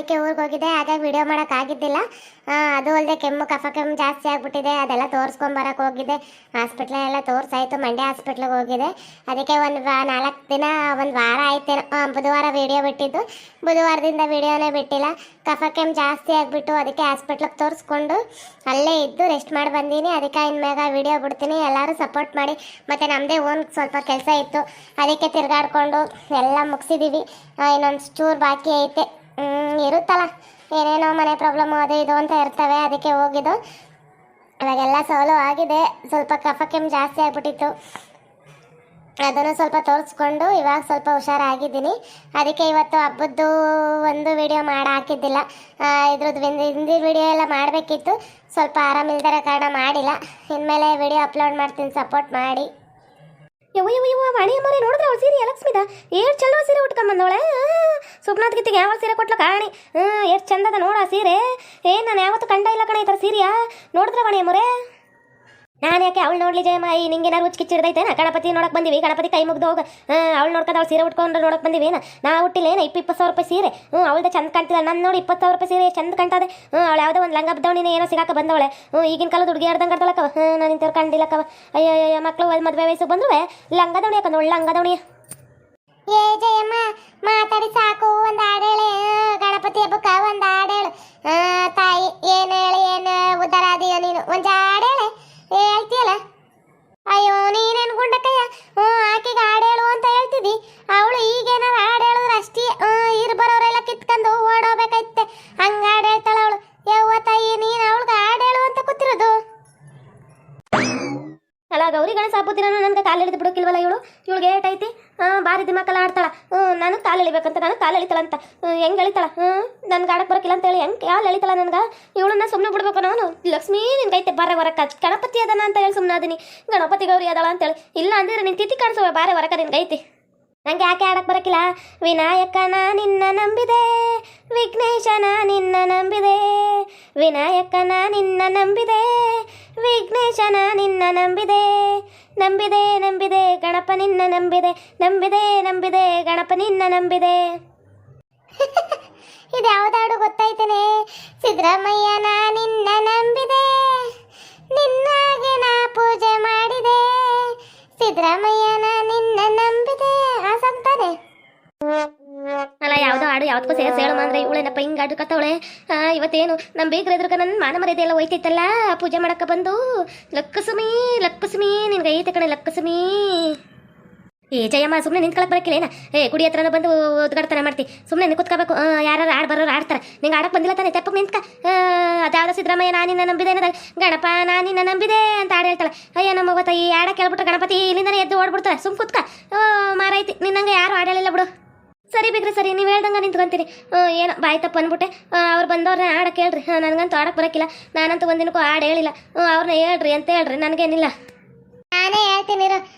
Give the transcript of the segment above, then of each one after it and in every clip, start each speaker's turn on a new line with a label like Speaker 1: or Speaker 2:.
Speaker 1: ಅದಕ್ಕೆ ಊರಿಗೆ ಹೋಗಿದ್ದೆ, ಹಾಗಾಗಿ ವಿಡಿಯೋ ಮಾಡೋಕ್ಕಾಗಿದ್ದಿಲ್ಲ. ಅದು ಅಲ್ಲದೆ ಕೆಮ್ಮು ಕಫ ಕೆಮ್ಮು ಜಾಸ್ತಿ ಆಗಿಬಿಟ್ಟಿದೆ, ಅದೆಲ್ಲ ತೋರಿಸ್ಕೊಂಬರಕ್ಕೆ ಹೋಗಿದ್ದೆ. ಹಾಸ್ಪಿಟ್ಲೆಲ್ಲ ತೋರಿಸಾಯ್ತು, ಮಂಡ್ಯ ಹಾಸ್ಪಿಟ್ಲಿಗೆ ಹೋಗಿದೆ. ಅದಕ್ಕೆ ಒಂದು 4 ದಿನ, ಒಂದು ವಾರ ಆಯ್ತೇನೋ, ಬುಧವಾರ ವಿಡಿಯೋ ಬಿಟ್ಟಿದ್ದು. ಬುಧವಾರದಿಂದ ವಿಡಿಯೋನೇ ಬಿಟ್ಟಿಲ್ಲ. ಕಫ ಕೆಮ್ಮು ಜಾಸ್ತಿ ಆಗಿಬಿಟ್ಟು ಅದಕ್ಕೆ ಹಾಸ್ಪಿಟ್ಲಿಗೆ ತೋರಿಸ್ಕೊಂಡು ಅಲ್ಲೇ ಇದ್ದು ರೆಸ್ಟ್ ಮಾಡಿ ಬಂದೀನಿ. ಅದಕ್ಕೆ ಇನ್ಮೇಗ ವಿಡಿಯೋ ಬಿಡ್ತೀನಿ, ಎಲ್ಲರೂ ಸಪೋರ್ಟ್ ಮಾಡಿ. ಮತ್ತು ನಮ್ಮದೇ ಓನ್ ಸ್ವಲ್ಪ ಕೆಲಸ ಇತ್ತು, ಅದಕ್ಕೆ ತಿರುಗಾಡ್ಕೊಂಡು ಎಲ್ಲ ಮುಗಿಸಿದ್ದೀವಿ. ಇನ್ನೊಂದು ಚೂರು ಬಾಕಿ ಐತೆ, ಇರುತ್ತಲ್ಲ ಏನೇನೋ ಮನೆ ಪ್ರಾಬ್ಲಮ್ಮು ಅದು ಇದು ಅಂತ ಇರ್ತವೆ. ಅದಕ್ಕೆ ಹೋಗಿದ್ದು ಅವಾಗೆಲ್ಲ ಸಾಲ್ವ್ ಆಗಿದೆ. ಸ್ವಲ್ಪ ಕಫ ಕೆಮ್ಮು ಜಾಸ್ತಿ ಆಗಿಬಿಟ್ಟಿತ್ತು, ಅದನ್ನು ಸ್ವಲ್ಪ ತೋರಿಸ್ಕೊಂಡು ಇವಾಗ ಸ್ವಲ್ಪ ಹುಷಾರಾಗಿದ್ದೀನಿ. ಅದಕ್ಕೆ ಇವತ್ತು ಹಬ್ಬದ್ದು ಒಂದು ವಿಡಿಯೋ ಮಾಡಿ ಹಾಕಿದ್ದಿಲ್ಲ. ಇದ್ರದ್ದು ಹಿಂದಿನ ವಿಡಿಯೋ ಎಲ್ಲ ಮಾಡಬೇಕಿತ್ತು, ಸ್ವಲ್ಪ ಆರಾಮಿಲ್ದಿರೋ ಕಾರಣ ಮಾಡಿಲ್ಲ. ಇನ್ಮೇಲೆ ವಿಡಿಯೋ ಅಪ್ಲೋಡ್ ಮಾಡ್ತೀನಿ, ಸಪೋರ್ಟ್ ಮಾಡಿ.
Speaker 2: ವಾಣಿ ಅಮ್ಮರೇ ನೋಡಿದ್ರೆ ಅವಳು ಸೀರೆ ಲಕ್ಷ್ಮಿದ ಎಷ್ಟು ಚಂದ ಸೀರೆ ಉಟ್ಕೊಂಬಂದವಳೆ. ಸುಪ್ನಾಥ್ ಗಿತ್ತಿಗೆ ಯಾವ ಸೀರೆ ಕೊಟ್ಲ ಕಾಣಿ, ಎಷ್ಟು ಚಂದದ ನೋಡ ಸೀರೆ. ನಾನು ಯಾವತ್ತು ಕಂಡ ಇಲ್ಲ ಕಣ ಈ ಥರ ಸೀರೆಯಾ. ನೋಡಿದ್ರೆ ವಾಣಿ ಅಮ್ಮರೇ ನಾನು ಯಾಕೆ ಅವಳು ನೋಡ್ಲಿ ಜಯಮ್ಮ, ನಿಂಗೇನಾರು ಹುಚ್ಚಿಡ್ದೈತೇನ. ಗಣಪತಿ ನೋಡಕ್ಕೆ ಬಂದಿವಿ, ಗಣಪತಿ ಕೈ ಮುಗ್ದು ಹೋಗ. ಅವಳು ನೋಡ್ಕೊಂಡು ಅವಳು ಸೀರೆ ಉಟ್ಕೊಂಡು ನೋಡಕ್ಕೆ ಬಂದಿವೇನ. ನಾ ಹುಟ್ಟಿಲ್ಲೇನ 20 ಸಾವಿರ ರೂಪಾಯಿ ಸೀರೆ. ಅವಳ್ದೆ ಚಂದ ಕಾಣ್ತಿಲ್ಲ. ನಾನು ನೋಡಿ 20 ಸಾವಿರ ರೂಪಾಯಿ ಸೀರೆ ಚಂದ ಕಾಣ್ತದೆ. ಅವಳು ಯಾವುದೋ ಒಂದು ಲಂಗ ಬದ್ದವಣಿನೇ ಏನೋ ಸಿಗಾಕ ಬಂದವಳೆ. ಈಗಿನ ಕಾಲದ ಹುಡುಗಿ ಆಡ್ದಂಗೆ ಆಡ್ದಳಕ್ಕವ. ನಾನು ಇಂಥವ್ರು ಕಂಡಿಲ್ಲಕ್ಕವ. ಅಯ್ಯೋ ಮಕ್ಕಳು ಮದುವೆ ವಯಸ್ಸಿಗೆ ಬಂದ್ರು ಲಂಗದವಣಿ ಯಾಕಂದ್ರೆ ಒಳ್ಳೆ ಲಂಗದವಣಿ.
Speaker 1: ಏ ಜಯಮ್ಮ ಮಾತಾಡಿ ಸಾಕು, ಒಂದು ಹಾಡೇಳೆ. ಗಣಪತಿ ಹಬ್ಬಕ್ಕೆ ಒಂದು ಹಾಡೇಳು. ತಾಯಿ ಏನು ಹೇಳಿ, ಏನು ಉದ್ದಾರ ಅದೀಯೋ ನೀನು, ಒಂದು ಹಾಡೇಳೆ ಹೇಳ್ತೀಯಲ್ಲ. ಅಯ್ಯೋ ನೀನೇನು ಗುಂಡಕ್ಕಯ್ಯ, ಆಕೆಗೆ ಹಾಡೇಳು ಅಂತ ಹೇಳ್ತಿದ್ದಿ. ಅವಳು ಈಗೇನಾರು ಹಾಡು ಹೇಳಿದ್ರೆ ಅಷ್ಟೇ, ಬರೋರೆಲ್ಲ ಕಿತ್ಕೊಂಡು ಓಡೋಗ್ಬೇಕಾಯ್ತೆ. ಹಂಗೆ ಹಾಡು ಹೇಳ್ತಾಳೆ ಅವಳು. ಯವ್ವ ತಾಯಿ, ನೀನು ಅವಳಿಗೆ ಹಾಡೇಳು ಅಂತ ಕೂತಿರೋದು.
Speaker 2: ಅಲ್ಲ ಗೌರಿ ಗಣೇಶ ಹಬ್ಬದ ದಿನ ನನಗೆ ಕಾಲು ಎಳಿದು ಬಿಡೋಕಿಲ್ವಲ್ಲ ಇವಳು. ಇವಳಿಗೆ ಏಟೈತಿ, ಬಾರಿ ದಿಮಾಕಲ್ಲ ಆಡ್ತಾಳ. ನನಗೆ ಕಾಲು ಎಳಿಬೇಕಂತ, ನನಗೆ ಕಾಲು ಎಳಿತಾಳಂತ. ಹೆಂಗೆ ಎಳಿತಾಳ, ನನ್ಗೆ ಆಡಕ್ಕೆ ಬರೋಕಿಲ್ಲ ಅಂತೇಳಿ ಹೆಂಗೆ ಕಾಲು ಎಳಿತಾಳ ನನಗೆ. ಇವಳನ್ನ ಸುಮ್ಮನೆ ಬಿಡ್ಬೇಕು ನಾನು. ಲಕ್ಷ್ಮೀ ನಿನ್ಗೈತೆ ಬಾರೆ ಹೊರಕ, ಗಣಪತಿ ಅದನ ಅಂತ ಹೇಳಿ ಸುಮ್ಮನೆ ಅದೀನಿ. ಗಣಪತಿ ಗೌರಿ ಅದಳ ಅಂತೇಳಿ. ಇಲ್ಲ ಅಂದ್ರೆ ನಿನ್ನ ತಿಥಿ ಕಾಣಿಸುವ ಬಾರೆ ಹೊರಕ ನಿನ್ಗೈತಿ. ನಂಗೆ ಯಾಕೆ ಆಡಕ್ಕೆ ಬರೋಕಿಲ್ಲ. ವಿನಾಯಕನ ನಿನ್ನ ನಂಬಿದೆ, ವಿಘ್ನೇಶನ ನಿನ್ನ ನಂಬಿದೆ. ವಿನಾಯಕನ ನಿನ್ನ ನಂಬಿದೆ, ವಿಘ್ನೇಶನ ನಿನ್ನ ನಂಬಿದೆ. ನಂಬಿದೆ ನಂಬಿದೆ ಗಣಪ ನಿನ್ನ ನಂಬಿದೆ, ನಂಬಿದೆ ನಂಬಿದೆ ಗಣಪ ನಿನ್ನ ನಂಬಿದೆ.
Speaker 1: ಇದು ಯಾವ್ದಾಡು ಗೊತ್ತಾಯ್ತೇನೆ. ಸಿದ್ದರಾಮಯ್ಯನ ನಿನ್ನ ನಂಬಿದೆ, ನಿನ್ನಾಗೆ ನಾ ಪೂಜೆ ಮಾಡಿದೆ. ಸಿದ್ದರಾಮಯ್ಯನ ನಿನ್ನ ನಂಬಿದೆ ಆ ಸಂತಾನೆ.
Speaker 2: ಅಲ್ಲ ಯಾವುದೋ ಹಾಡು ಯಾವ್ದಕ್ಕೂ ಸೇರಿಸಿ ಹೇಳು ಅಂದ್ರೆ ಇವಳೇನಪ್ಪ ಹಿಂಗೆ ಆಡು ಕತ್ತವಳೆ. ಇವತ್ತೇನು ನಮ್ಮ ಬೇಕ್ರ ಎದುರುಗ ನನ್ನ ಮಾನ ಮರ್ಯಾದೆ ಎಲ್ಲ ಹೋಯ್ತೈತಲ್ಲ ಪೂಜೆ ಮಾಡಕ್ಕೆ ಬಂದು. ಲಕ್ಕಸುಮಿ ಲಕ್ಕಸುಮಿ ನಿನ್ಗೆ ಐತೆ ಕಣೆ ಲಕ್ಕಸುಮಿ. ಏ ಜಯಮ್ಮ ಸುಮ್ಮನೆ ನಿಂತ್ಕೊಳಕ್ಕೆ ಬರಕಿಲ್ಲೇನ. ಗುಡಿ ಹತ್ರನ ಬಂದು ಉದ್ಘಾಟನೆ ಮಾಡ್ತಿ, ಸುಮ್ಮನೆ ಕುತ್ಕೋಬೇಕು. ಯಾರು ಆಡ್ ಬರೋರು ಆಡ್ತಾರೆ. ನಿಂಗೆ ಆಡಕ್ಕೆ ಬಂದಿಲ್ಲ ತಾನೆ, ತೆಪ್ಪಗೆ ನಿಂತ್ಕ. ಅದಾದ ಸಿದ್ದರಾಮಯ್ಯ ನಾನಿನ್ನ ನಂಬಿದೆ ಅನ್ನೋದಾಗ ಗಣಪ ನಾನಿನ್ನ ನಂಬಿದೆ ಅಂತ ಆಡ ಹೇಳ್ತಾಳೆ. ಅಯ್ಯ ನಮ್ಮ ಗೊತ್ತಾ ಈ ಆಡ ಕೇಳ್ಬಿಟ್ರೆ ಗಣಪತಿ ಇಲ್ಲಿಂದನೇ ಎದ್ದು ಓಡ್ಬಿಡ್ತಾರೆ. ಸುಮ್ ಕುತ್ಕ, ಮಾರೈತಿ ನಿನ್ನಂಗೆ ಯಾರು ಆಡಲಿಲ್ಲ ಬಿಡು. ಸರಿ ಬಿಗ್ರಿ ಸರಿ, ನೀವು ಹೇಳ್ದಂಗೆ ನಿಂತ್ಕೊಂತೀರಿ. ಏನೋ ಬಾಯಿ ತಪ್ಪು ಅಂದ್ಬಿಟ್ಟೆ. ಅವ್ರು ಬಂದವ್ರನ್ನ ಆಡಕ್ಕೆ ಹೇಳ್ರಿ. ನನಗಂತೂ ಆಡಕ್ಕೆ ಬರೋಕ್ಕಿಲ್ಲ. ನಾನಂತೂ ಒಂದಿನಕ್ಕೂ ಹಾಡು ಹೇಳಿಲ್ಲ. ಅವ್ರನ್ನ ಹೇಳ್ರಿ ಅಂತ ಹೇಳ್ರಿ, ನನಗೇನಿಲ್ಲ.
Speaker 1: ನಾನೇ ಹೇಳ್ತೀನಿ.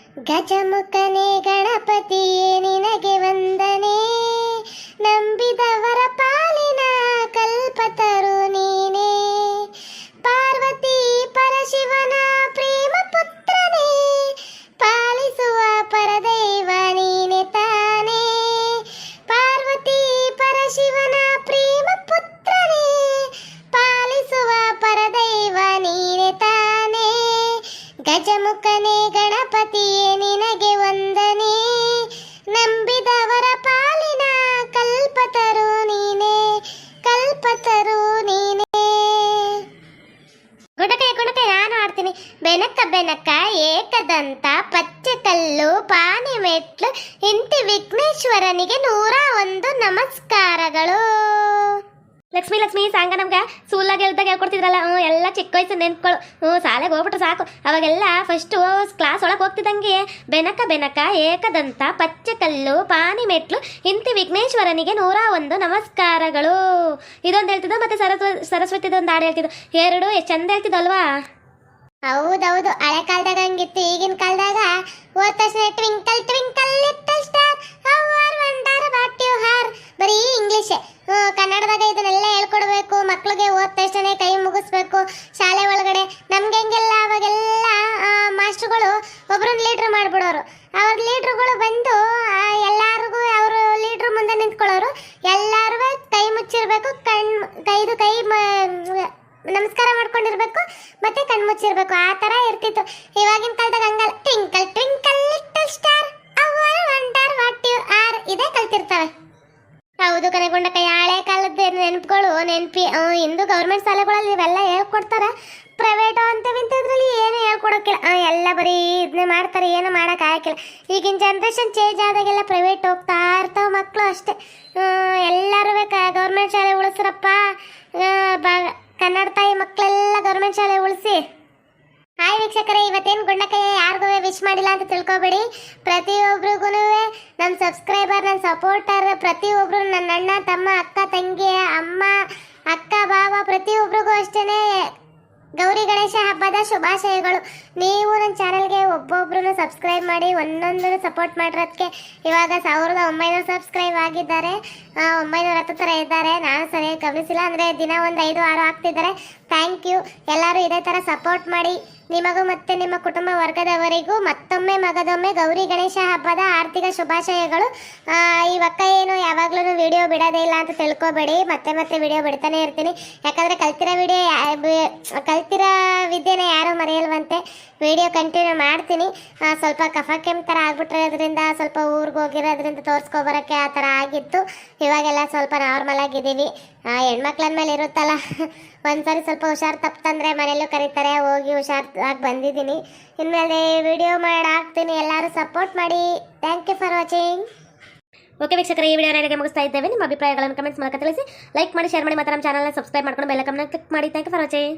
Speaker 1: ಗಜಮುಖನೇ ಗಣಪತಿಯೇ ನಿನಗೆ ವಂದನೆ, ನಂಬಿದವರ ಪಾಲಿನ ಕಲ್ಪತರು ನೀನೇ. ಪಾರ್ವತಿ ಪರಶಿವನ ಪ್ರೇಮ ಪುತ್ರನೇ, ಪಾಲಿಸುವ ಪರದೈವ ನೀನೆ ತಾನೇ. ಪಾರ್ವತಿ ಪರಶಿವನ ಪ್ರೇಮ ಪುತ್ರನೇ, ಪಾಲಿಸುವ ಪರದೈವ ನೀನೆ ತಾನೇ. ಗಜಮುಖನೇ ಗಣಪತಿಯೇ ನಿನಗೆ ವಂದನೆ, ನಂಬಿದವರ ಪಾಲಿನ ಕಲ್ಪತರು ನೀನೆ, ಕಲ್ಪತರು ನೀನೆ. ಗುಡಕೆ ನಾನು ಆಡ್ತೀನಿ. ಬೆನಕ ಬೆನಕ ಏಕದಂತ ಪಚ್ಚೆ ಕಲ್ಲು ಪಾನಿ ಮೆಟ್ಲು ಇಂತಿ ವಿಘ್ನೇಶ್ವರನಿಗೆ 101 ನಮಸ್ಕಾರಗಳು.
Speaker 2: ಲಕ್ಷ್ಮಿ ಲಕ್ಷ್ಮಿ ಸಾಂಗ ನಮ್ಗೆ ಸ್ಕೂಲಾಗ ಹೇಳ್ದಾಗ ಹೇಳ್ಕೊಡ್ತಿದ್ರಲ್ಲ. ಎಲ್ಲ ಚಿಕ್ಕ ವಯಸ್ಸು ನೆನ್ಪುಗಳು. ಶಾಲೆಗೆ ಹೋಗ್ಬಿಟ್ರೆ ಸಾಕು. ಅವಾಗೆಲ್ಲ ಫಸ್ಟು ಕ್ಲಾಸ್ ಒಳಗೆ ಹೋಗ್ತಿದ್ದಂಗೆ ಬೆನಕ ಬೆನಕ ಏಕದಂತ ಪಚ್ಚೆ ಕಲ್ಲು ಪಾನಿ ಮೆಟ್ಲು ಇಂತಿ ವಿಘ್ನೇಶ್ವರನಿಗೆ 101 ನಮಸ್ಕಾರಗಳು. ಇದೊಂದು ಹೇಳ್ತಿದ್ದು, ಮತ್ತೆ ಸರಸ್ವತಿದೊಂದು ಹಾಡು ಹೇಳ್ತಿದ್ದು. ಎರಡು ಎಷ್ಟು ಚಂದ ಹೇಳ್ತಿದ್ದಲ್ವಾ.
Speaker 1: ಹೌದೌದು, ಹಳೆ ಕಾಲದಾಗ ಹಂಗಿತ್ತು. ಈಗಿನ ಕಾಲದಾಗ ಹೋದ ತಕ್ಷಣ twinkle twinkle little star how wonder what you are, ಬರೀ ಇಂಗ್ಲಿಷ್. ಕನ್ನಡದಾಗ ಇದನ್ನೆಲ್ಲ ಹೇಳ್ಕೊಡ್ಬೇಕು ಮಕ್ಳಿಗೆ. ಹೋದ ತಕ್ಷಣ ಕೈ ಮುಗಿಸ್ಬೇಕು ಶಾಲೆ ಒಳಗಡೆ. ನಮ್ಗೆ ಹೆಂಗೆಲ್ಲ ಅವಾಗೆಲ್ಲ ಮಾಸ್ಟರ್ಗಳು ಒಬ್ರನ್ನ ಲೀಡ್ರ್ ಮಾಡಿಬಿಡೋರು. ಅವ್ರ ಲೀಡ್ರುಗಳು ಬಂದು ಎಲ್ಲಾರಿಗೂ ಅವರು ಲೀಡ್ರ್ ಮುಂದೆ ನಿಂತ್ಕೊಳ್ಳೋರು. ಎಲ್ಲಾರು ಕೈ ಮುಚ್ಚಿರ್ಬೇಕು, ಮುಚ್ಚಿರ್ಬೇಕು ಆ ಥರ ಇರ್ತಿತ್ತು. ಇವಾಗಿನ ಕಾಲದಾಗ ಹಂಗಲ್ಲ, twinkle twinkle little star how wonder what you are ಇದೇ ಕಲ್ತಿರ್ತವೆ. ಹೌದು ಕನೆಗೊಂಡ ಹಳೆ ಕಾಲದ ನೆನಪುಗಳು ನೆನಪಿ. ಇಂದು ಗೌರ್ಮೆಂಟ್ ಶಾಲೆಗಳಲ್ಲಿ ಇವೆಲ್ಲ ಹೇಳ್ಕೊಡ್ತಾರ. ಪ್ರೈವೇಟ್ ಅಂತವಿಂತದ್ರಲ್ಲಿ ಏನು ಹೇಳ್ಕೊಡೋಕ್ಕಿಲ್ಲ. ಎಲ್ಲ ಬರೀ ಇದನ್ನೇ ಮಾಡ್ತಾರೆ, ಏನು ಮಾಡೋಕೆ ಆಗಕ್ಕಿಲ್ಲ. ಈಗಿನ ಜನ್ರೇಷನ್ ಚೇಂಜ್ ಆದಾಗೆಲ್ಲ ಪ್ರೈವೇಟ್ ಹೋಗ್ತಾ ಇರ್ತಾವೆ ಮಕ್ಕಳು ಅಷ್ಟೇ. ಎಲ್ಲರೂ ಗೌರ್ಮೆಂಟ್ ಶಾಲೆ ಉಳಿಸ್ರಪ್ಪ, ಕನ್ನಡ ತಾಯಿ ಮಕ್ಕಳೆಲ್ಲ ಗೌರ್ಮೆಂಟ್ ಶಾಲೆ ಉಳಿಸಿ. ಹಾಯ್ ವೀಕ್ಷಕರೇ, ಇವತ್ತೇನು ಗುಂಡಕಯ್ಯ ಯಾರಿಗೂ ವಿಶ್ ಮಾಡಿಲ್ಲ ಅಂತ ತಿಳ್ಕೊಬೇಡಿ. ಪ್ರತಿಯೊಬ್ರಿಗೂ ನಮ್ಮ ಸಬ್ಸ್ಕ್ರೈಬರ್, ನನ್ನ ಸಪೋರ್ಟರ್, ಪ್ರತಿಯೊಬ್ಬರು ನನ್ನ ಅಣ್ಣ ತಮ್ಮ ಅಕ್ಕ ತಂಗಿ ಅಮ್ಮ ಅಕ್ಕ ಬಾವ ಪ್ರತಿಯೊಬ್ಬರಿಗೂ ಅಷ್ಟೇ ಗೌರಿ ಗಣೇಶ ಹಬ್ಬದ ಶುಭಾಶಯಗಳು. ನೀವು ನನ್ನ ಚಾನಲ್ಗೆ ಒಬ್ಬೊಬ್ರು ಸಬ್ಸ್ಕ್ರೈಬ್ ಮಾಡಿ ಒಂದೊಂದು ಸಪೋರ್ಟ್ ಮಾಡಿರೋದಕ್ಕೆ ಇವಾಗ 1900 ಸಬ್ಸ್ಕ್ರೈಬ್ ಆಗಿದ್ದಾರೆ. 910 ಥರ ಇದ್ದಾರೆ. ನಾನು ಸರಿಯಾಗಿ ಗಮನಿಸಿಲ್ಲ, ಅಂದರೆ ದಿನ ಒಂದು 5-6 ಆಗ್ತಿದ್ದಾರೆ. Thank you. ಎಲ್ಲರೂ ಇದೇ ಥರ ಸಪೋರ್ಟ್ ಮಾಡಿ. ನಿಮಗೂ ಮತ್ತು ನಿಮ್ಮ ಕುಟುಂಬ ವರ್ಗದವರಿಗೂ ಮತ್ತೊಮ್ಮೆ ಮಗದೊಮ್ಮೆ ಗೌರಿ ಗಣೇಶ ಹಬ್ಬದ ಆರ್ಥಿಕ ಶುಭಾಶಯಗಳು. ಇವಕ್ಕ ಏನು ಯಾವಾಗಲೂ ವಿಡಿಯೋ ಬಿಡೋದೇ ಇಲ್ಲ ಅಂತ ತಿಳ್ಕೊಬೇಡಿ. ಮತ್ತೆ ಮತ್ತೆ ವಿಡಿಯೋ ಬಿಡ್ತಾನೆ ಇರ್ತೀನಿ. ಯಾಕಂದರೆ ಕಲ್ತಿರೋ ವಿದ್ಯೆನ ಯಾರೂ ಮರೆಯಲ್ವಂತೆ. ವಿಡಿಯೋ ಕಂಟಿನ್ಯೂ ಮಾಡ್ತೀನಿ. ಸ್ವಲ್ಪ ಕಫ ಕೆಮ್ಮು ಥರ ಆಗ್ಬಿಟ್ಟಿರೋದ್ರಿಂದ, ಸ್ವಲ್ಪ ಊರಿಗೆ ಹೋಗಿರೋದ್ರಿಂದ ತೋರಿಸ್ಕೊಬರೋಕ್ಕೆ ಆ ಥರ ಆಗಿತ್ತು. ಇವಾಗೆಲ್ಲ ಸ್ವಲ್ಪ ನಾರ್ಮಲ್ ಆಗಿದ್ದೀವಿ. ಹೆಣ್ಮಕ್ಳ ಮೇಲೆ ಇರುತ್ತಲ್ಲ, ಒಂದ್ಸರಿ ಸ್ವಲ್ಪ ಹುಷಾರು ತಪ್ಪಂದ್ರೆ ಮನೆಯಲ್ಲೂ ಕರೀತಾರೆ, ಹೋಗಿ ಹುಷಾರಾಗಿ ಬಂದಿದ್ದೀನಿ. ಇನ್ಮೇಲೆ ವಿಡಿಯೋ ಹಾಕ್ತೀನಿ. ಎಲ್ಲರೂ ಸಪೋರ್ಟ್ ಮಾಡಿ. Thank you for watching.
Speaker 2: Okay ವೀಕ್ಷಕರೇ, ಈ ವಿಡಿಯೋನ ಇಲ್ಲಿಗೆ ಮುಗಿಸ್ತಾ ಇದ್ದೇವೆ. ನಿಮ್ಮ ಅಭಿಪ್ರಾಯಗಳನ್ನು ಕಮೆಂಟ್ಸ್ ಮೂಲಕ ತಿಳಿಸಿ. ಲೈಕ್ ಮಾಡಿ, ಶೇರ್ ಮಾಡಿ, ಮತ್ತು ನಮ್ಮ ಚಾನಲ್ನ ಸಬ್ಸ್ಕ್ರೈಬ್ ಮಾಡ್ಕೊಂಡು ಬೆಲ್ ಐಕಾನ್ನ ಕ್ಲಿಕ್ ಮಾಡಿ. Thank you for watching.